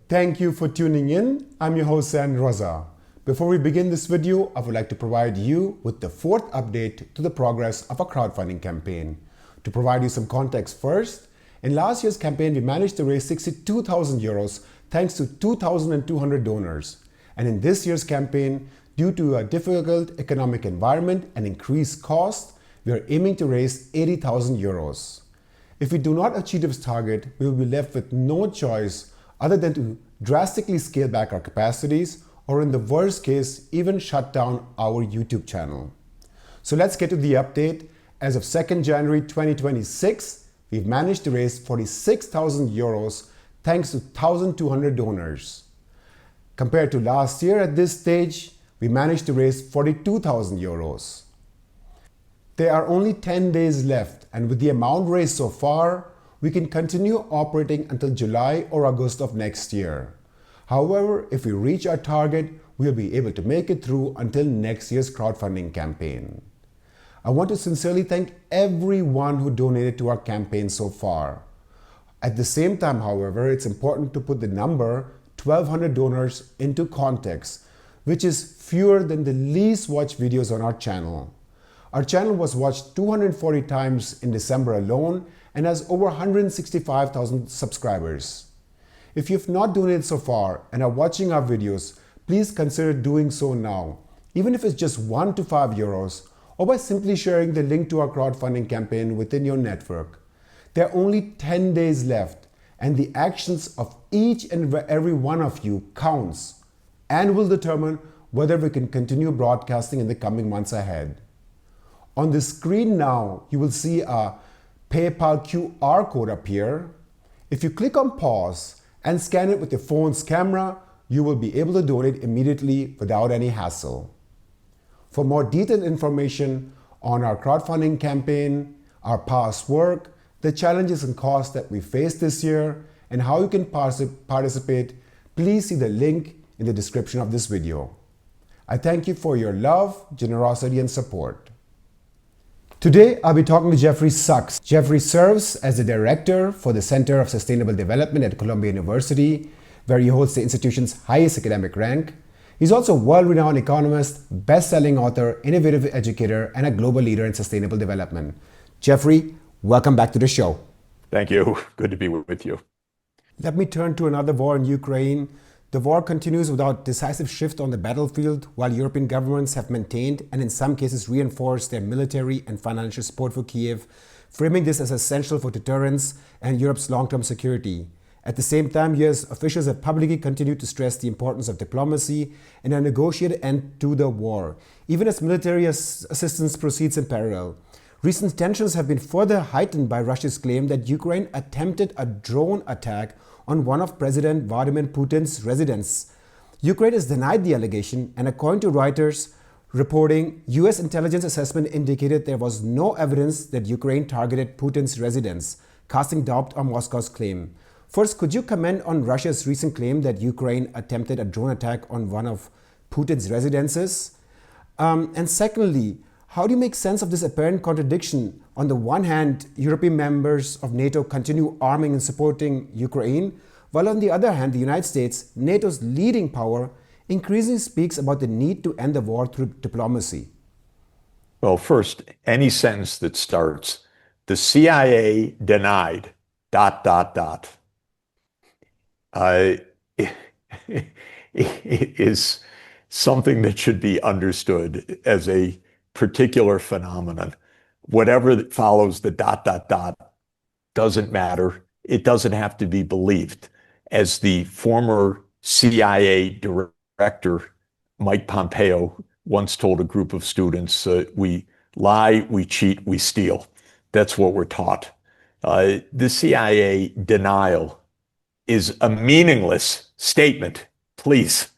Thank you for tuning in. I'm your host, Zain Raza. Before we begin this video, I would like to provide you with the fourth update to the progress of our crowdfunding campaign. To provide you some context first, in last year's campaign, we managed to raise 62,000 euros thanks to 2,200 donors. And in this year's campaign, due to a difficult economic environment and increased cost, we are aiming to raise 80,000 euros. If we do not achieve this target, we will be left with no choice other than to drastically scale back our capacities, or in the worst case, even shut down our YouTube channel. So let's get to the update. As of 2nd January 2026, we've managed to raise 46,000 euros thanks to 1,200 donors. Compared to last year at this stage, we managed to raise 42,000 euros. There are only 10 days left, and with the amount raised so far, we can continue operating until July or August of next year. However, if we reach our target, we'll be able to make it through until next year's crowdfunding campaign. I want to sincerely thank everyone who donated to our campaign so far. At the same time, however, it's important to put the number 1,200 donors into context, which is fewer than the least watched videos on our channel. Our channel was watched 240 times in December alone and has over 165,000 subscribers. If you've not donated so far and are watching our videos, please consider doing so now, even if it's just 1 to 5 euros, or by simply sharing the link to our crowdfunding campaign within your network. There are only 10 days left, and the actions of each and every one of you counts and will determine whether we can continue broadcasting in the coming months ahead. On the screen now, you will see a PayPal QR code appear. If you click on pause and scan it with your phone's camera, you will be able to donate immediately without any hassle. For more detailed information on our crowdfunding campaign, our past work, the challenges and costs that we faced this year, and how you can participate, please see the link in the description of this video. I thank you for your love, generosity, and support. Today, I'll be talking to Jeffrey Sachs. Jeffrey serves as the director for the Center of Sustainable Development at Columbia University, where he holds the institution's highest academic rank. He's also a world-renowned economist, best-selling author, innovative educator, and a global leader in sustainable development. Jeffrey, welcome back to the show. Thank you. Good to be with you. Let me turn to another war in Ukraine. The war continues without decisive shift on the battlefield, while European governments have maintained and in some cases reinforced their military and financial support for Kiev, framing this as essential for deterrence and Europe's long-term security. At the same time, US officials have publicly continued to stress the importance of diplomacy and a negotiated end to the war, even as military assistance proceeds in parallel. Recent tensions have been further heightened by Russia's claim that Ukraine attempted a drone attack on one of President Vladimir Putin's residence. Ukraine has denied the allegation, and according to Reuters reporting, US intelligence assessment indicated there was no evidence that Ukraine targeted Putin's residence, casting doubt on Moscow's claim. First, could you comment on Russia's recent claim that Ukraine attempted a drone attack on one of Putin's residences? And secondly, how do you make sense of this apparent contradiction? On the one hand, European members of NATO continue arming and supporting Ukraine, while on the other hand, the United States, NATO's leading power, increasingly speaks about the need to end the war through diplomacy. Well, first, any sentence that starts, the CIA denied, ... is something that should be understood as a particular phenomenon. Whatever follows the ... doesn't matter. It doesn't have to be believed. As the former CIA director, Mike Pompeo, once told a group of students, we lie, we cheat, we steal. That's what we're taught. The CIA denial is a meaningless statement, please.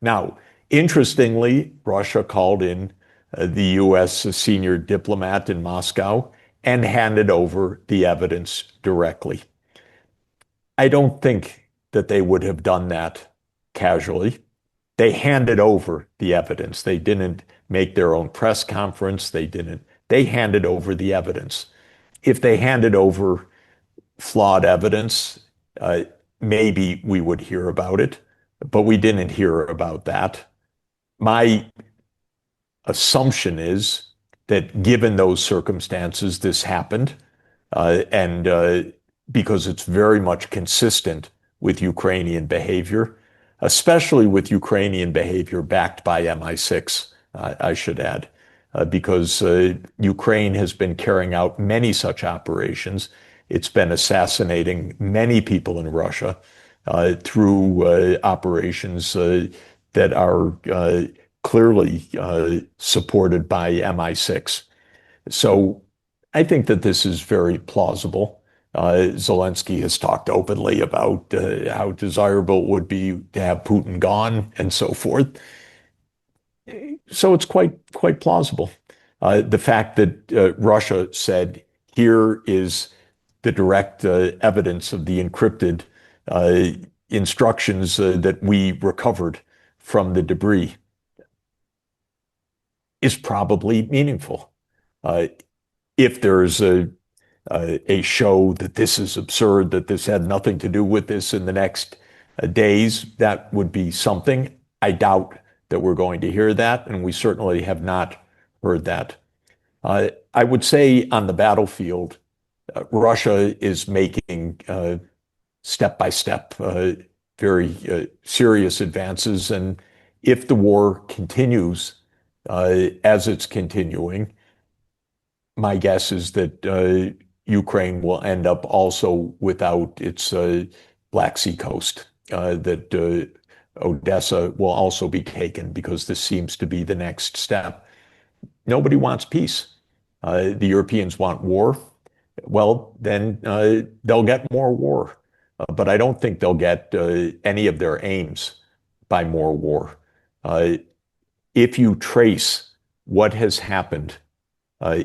Now, interestingly, Russia called in the US senior diplomat in Moscow and handed over the evidence directly. I don't think that they would have done that casually. They handed over the evidence. They didn't make their own press conference. They handed over the evidence. If they handed over flawed evidence, maybe we would hear about it, but we didn't hear about that. My assumption is that given those circumstances, this happened, and because it's very much consistent with Ukrainian behavior, especially with Ukrainian behavior backed by MI6, I should add, because Ukraine has been carrying out many such operations. It's been assassinating many people in Russia through operations that are clearly supported by MI6. So I think that this is very plausible. Zelensky has talked openly about how desirable it would be to have Putin gone and so forth. So it's quite plausible. The fact that Russia said, here is the direct evidence of the encrypted instructions that we recovered from the debris is probably meaningful. If there's a show that this is absurd, that this had nothing to do with this in the next days, that would be something. I doubt that we're going to hear that, and we certainly have not heard that. I would say on the battlefield, Russia is making step-by-step very serious advances, and if the war continues as it's continuing, my guess is that Ukraine will end up also without its Black Sea coast, that Odessa will also be taken because this seems to be the next step. Nobody wants peace. The Europeans want war. Well, then they'll get more war. But I don't think they'll get any of their aims by more war. If you trace what has happened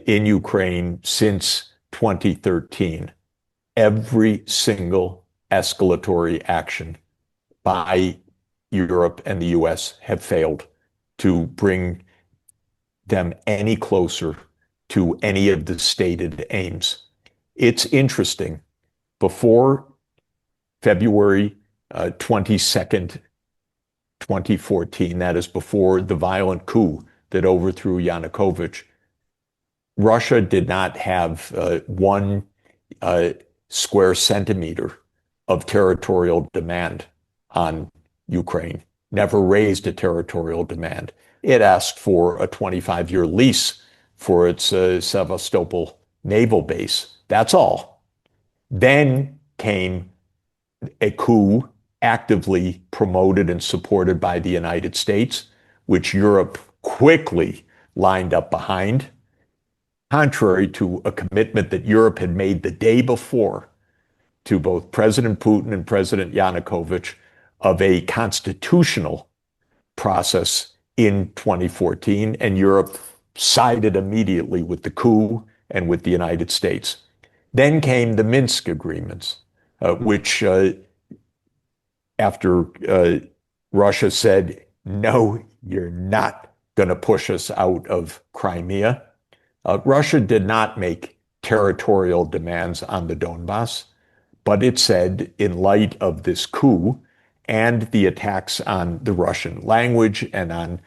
in Ukraine since 2013, every single escalatory action by Europe and the US have failed to bring them any closer to any of the stated aims. It's interesting. Before February 22nd, 2014, that is before the violent coup that overthrew Yanukovych, Russia did not have 1 square centimeter of territorial demand on Ukraine, never raised a territorial demand. It asked for a 25-year lease for its Sevastopol naval base. That's all. Then came a coup actively promoted and supported by the United States, which Europe quickly lined up behind, contrary to a commitment that Europe had made the day before to both President Putin and President Yanukovych of a constitutional process in 2014, and Europe sided immediately with the coup and with the United States. Then came the Minsk agreements, which after Russia said, no, you're not going to push us out of Crimea, Russia did not make territorial demands on the Donbass, but it said, in light of this coup and the attacks on the Russian language and on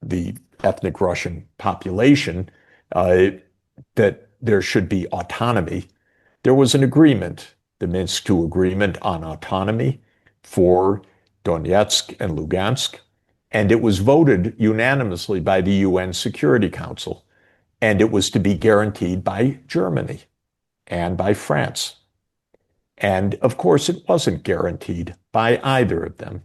the ethnic Russian population, that there should be autonomy. There was an agreement, the Minsk II agreement on autonomy for Donetsk and Lugansk, and it was voted unanimously by the UN Security Council, and it was to be guaranteed by Germany and by France. And of course, it wasn't guaranteed by either of them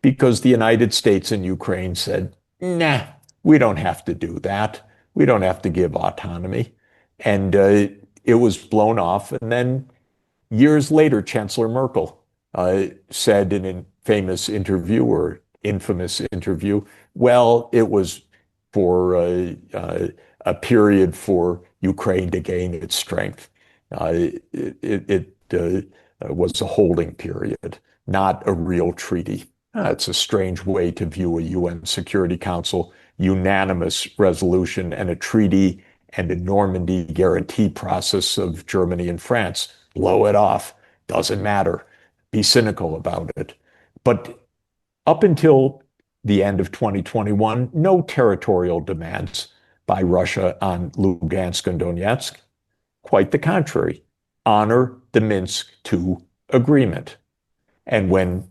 because the United States and Ukraine said, nah, we don't have to do that. We don't have to give autonomy. And it was blown off. And then years later, Chancellor Merkel said in a famous interview or infamous interview, well, it was for a period for Ukraine to gain its strength. It was a holding period, not a real treaty. It's a strange way to view a UN Security Council unanimous resolution and a treaty and a Normandy guarantee process of Germany and France. Blow it off. Doesn't matter be cynical about it. But up until the end of 2021, no territorial demands by Russia on Lugansk and Donetsk. Quite the contrary. Honor the Minsk II agreement. And when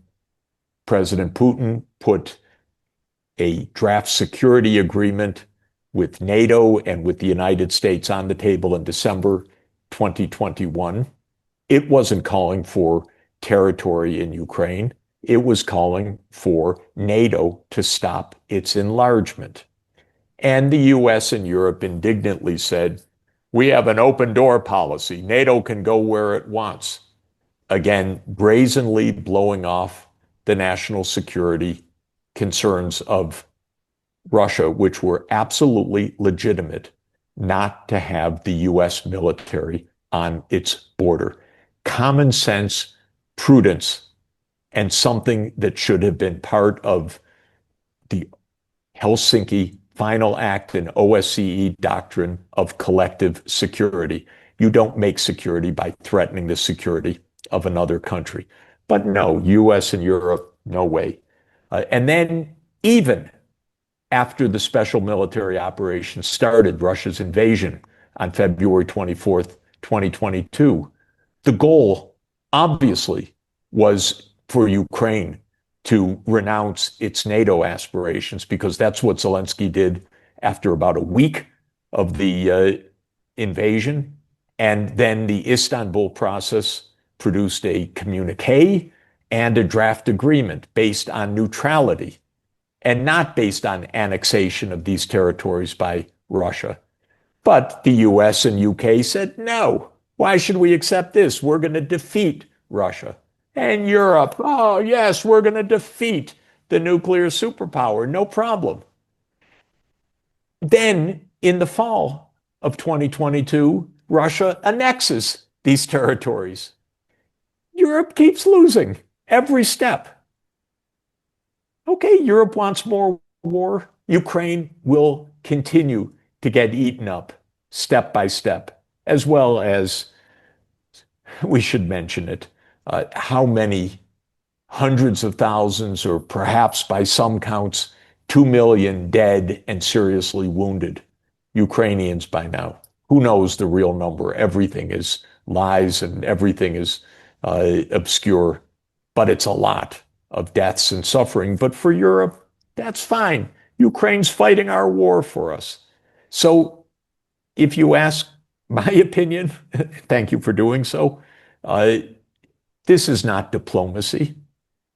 President Putin put a draft security agreement with NATO and with the United States on the table in December 2021, it wasn't calling for territory in Ukraine. It was calling for NATO to stop its enlargement. And the US and Europe indignantly said, we have an open door policy. NATO can go where it wants. Again, brazenly blowing off the national security concerns of Russia, which were absolutely legitimate not to have the US military on its border. Common sense, prudence, and something that should have been part of the Helsinki Final Act and OSCE doctrine of collective security. You don't make security by threatening the security of another country. But no, US and Europe, no way. And then even after the special military operation started, Russia's invasion on February 24th, 2022, the goal obviously was for Ukraine to renounce its NATO aspirations, because that's what Zelensky did after about a week of the invasion. And then the Istanbul process produced a communique and a draft agreement based on neutrality and not based on annexation of these territories by Russia. But the US and UK said, no, why should we accept this? We're going to defeat Russia. And Europe, oh, yes, we're going to defeat the nuclear superpower, no problem. Then, in the fall of 2022, Russia annexes these territories. Europe keeps losing every step. Okay, Europe wants more war. Ukraine will continue to get eaten up step by step, as well as, we should mention it, how many hundreds of thousands, or perhaps by some counts, 2 million dead and seriously wounded Ukrainians by now. Who knows the real number? Everything is lies and everything is obscure, but it's a lot of deaths and suffering. But for Europe, that's fine. Ukraine's fighting our war for us. So if you ask my opinion, thank you for doing so, this is not diplomacy.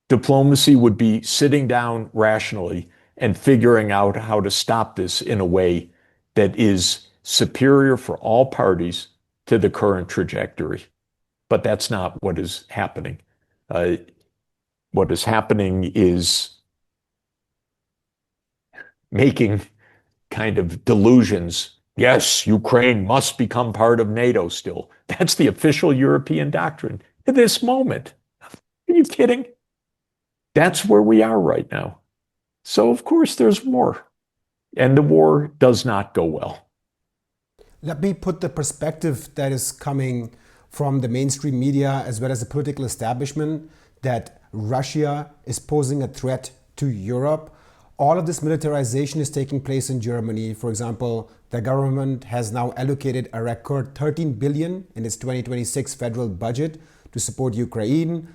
Diplomacy would be sitting down rationally and figuring out how to stop this in a way that is superior for all parties to the current trajectory. But that's not what is happening. What is happening is making kind of delusions. Yes, Ukraine must become part of NATO still. That's the official European doctrine at this moment. Are you kidding? That's where we are right now. So, of course, there's war. And the war does not go well. Let me put the perspective that is coming from the mainstream media as well as the political establishment that Russia is posing a threat to Europe. All of this militarization is taking place in Germany. For example, the government has now allocated a record 13 billion in its 2026 federal budget to support Ukraine.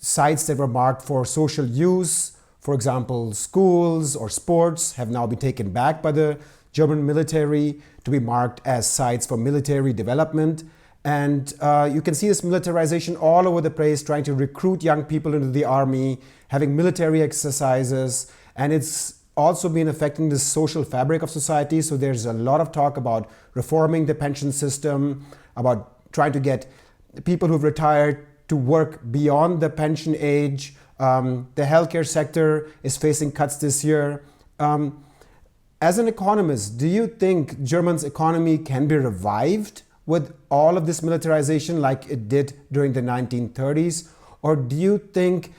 Sites that were marked for social use, for example, schools or sports, have now been taken back by the German military to be marked as sites for military development. And you can see this militarization all over the place, trying to recruit young people into the army, having military exercises, and it's also been affecting the social fabric of society. So there's a lot of talk about reforming the pension system, about trying to get people who've retired to work beyond the pension age. The healthcare sector is facing cuts this year. As an economist, do you think Germany's economy can be revived with all of this militarization like it did during the 1930s? Or do you think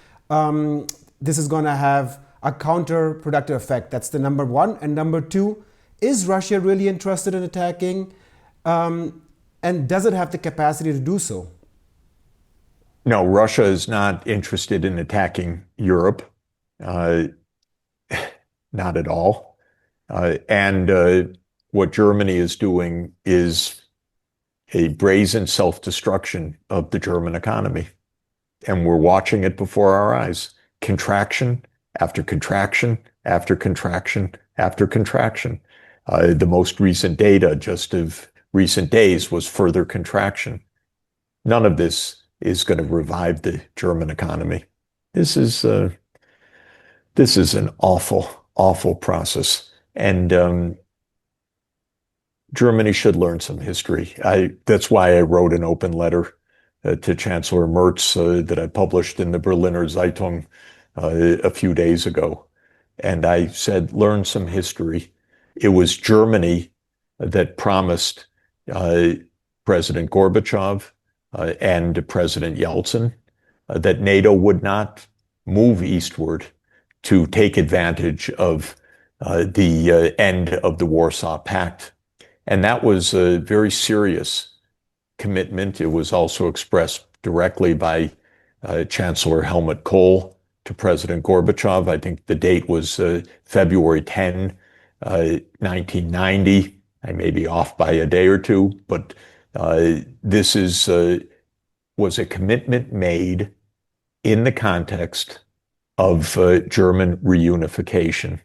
this is going to have a counterproductive effect? That's the number one. And number two, is Russia really interested in attacking? And does it have the capacity to do so? No, Russia is not interested in attacking Europe, uh, not at all. And what Germany is doing is a brazen self-destruction of the German economy. And we're watching it before our eyes. Contraction after contraction after contraction after contraction. The most recent data just of recent days was further contraction. None of this is going to revive the German economy. This is uh, this is an awful, awful process. And Germany should learn some history. That's why I wrote an open letter to Chancellor Merz that I published in the Berliner Zeitung a few days ago. And I said, learn some history. It was Germany that promised President Gorbachev and President Yeltsin that NATO would not move eastward to take advantage of the end of the Warsaw Pact. And that was a very serious commitment. It was also expressed directly by Chancellor Helmut Kohl to President Gorbachev. I think the date was February 10, 1990. I may be off by a day or two, but this was a commitment made in the context of German reunification.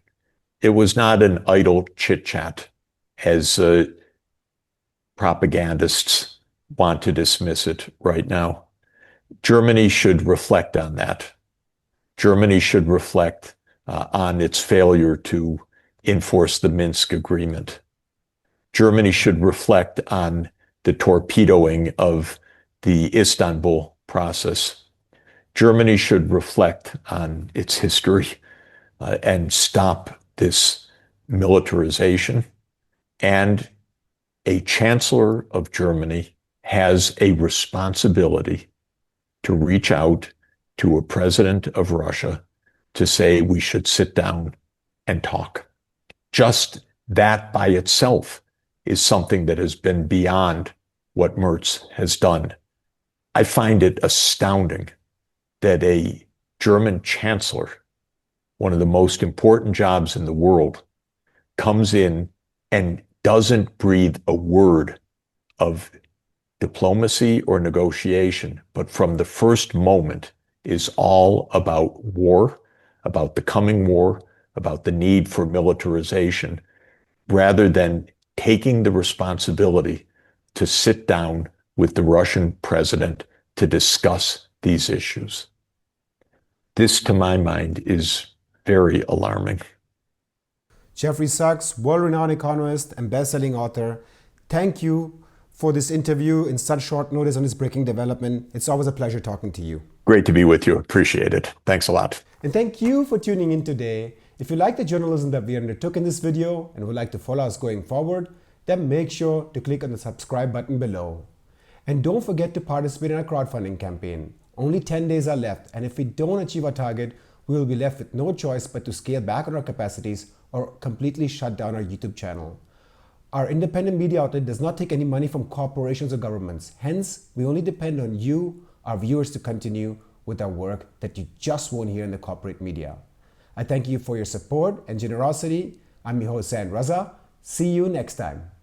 It was not an idle chit-chat, as propagandists want to dismiss it right now. Germany should reflect on that. Germany should reflect on its failure to enforce the Minsk agreement. Germany should reflect on the torpedoing of the Istanbul process. Germany should reflect on its history and stop this militarization. And a chancellor of Germany has a responsibility to reach out to a president of Russia to say we should sit down and talk. Just that by itself is something that has been beyond what Merz has done. I find it astounding that a German chancellor, one of the most important jobs in the world, comes in and doesn't breathe a word of diplomacy or negotiation, but from the first moment is all about war, about the coming war, about the need for militarization, rather than taking the responsibility to sit down with the Russian president to discuss these issues. This, to my mind, is very alarming. Jeffrey Sachs, world-renowned economist and best-selling author, thank you for this interview in such short notice on this breaking development. It's always a pleasure talking to you. Great to be with you. Appreciate it. Thanks a lot. And thank you for tuning in today. If you like the journalism that we undertook in this video and would like to follow us going forward, then make sure to click on the subscribe button below. And don't forget to participate in our crowdfunding campaign. Only 10 days are left, and if we don't achieve our target, we will be left with no choice but to scale back on our capacities or completely shut down our YouTube channel. Our independent media outlet does not take any money from corporations or governments. Hence, we only depend on you, our viewers, to continue with our work that you just won't hear in the corporate media. I thank you for your support and generosity. I'm your host, Zain Raza. See you next time.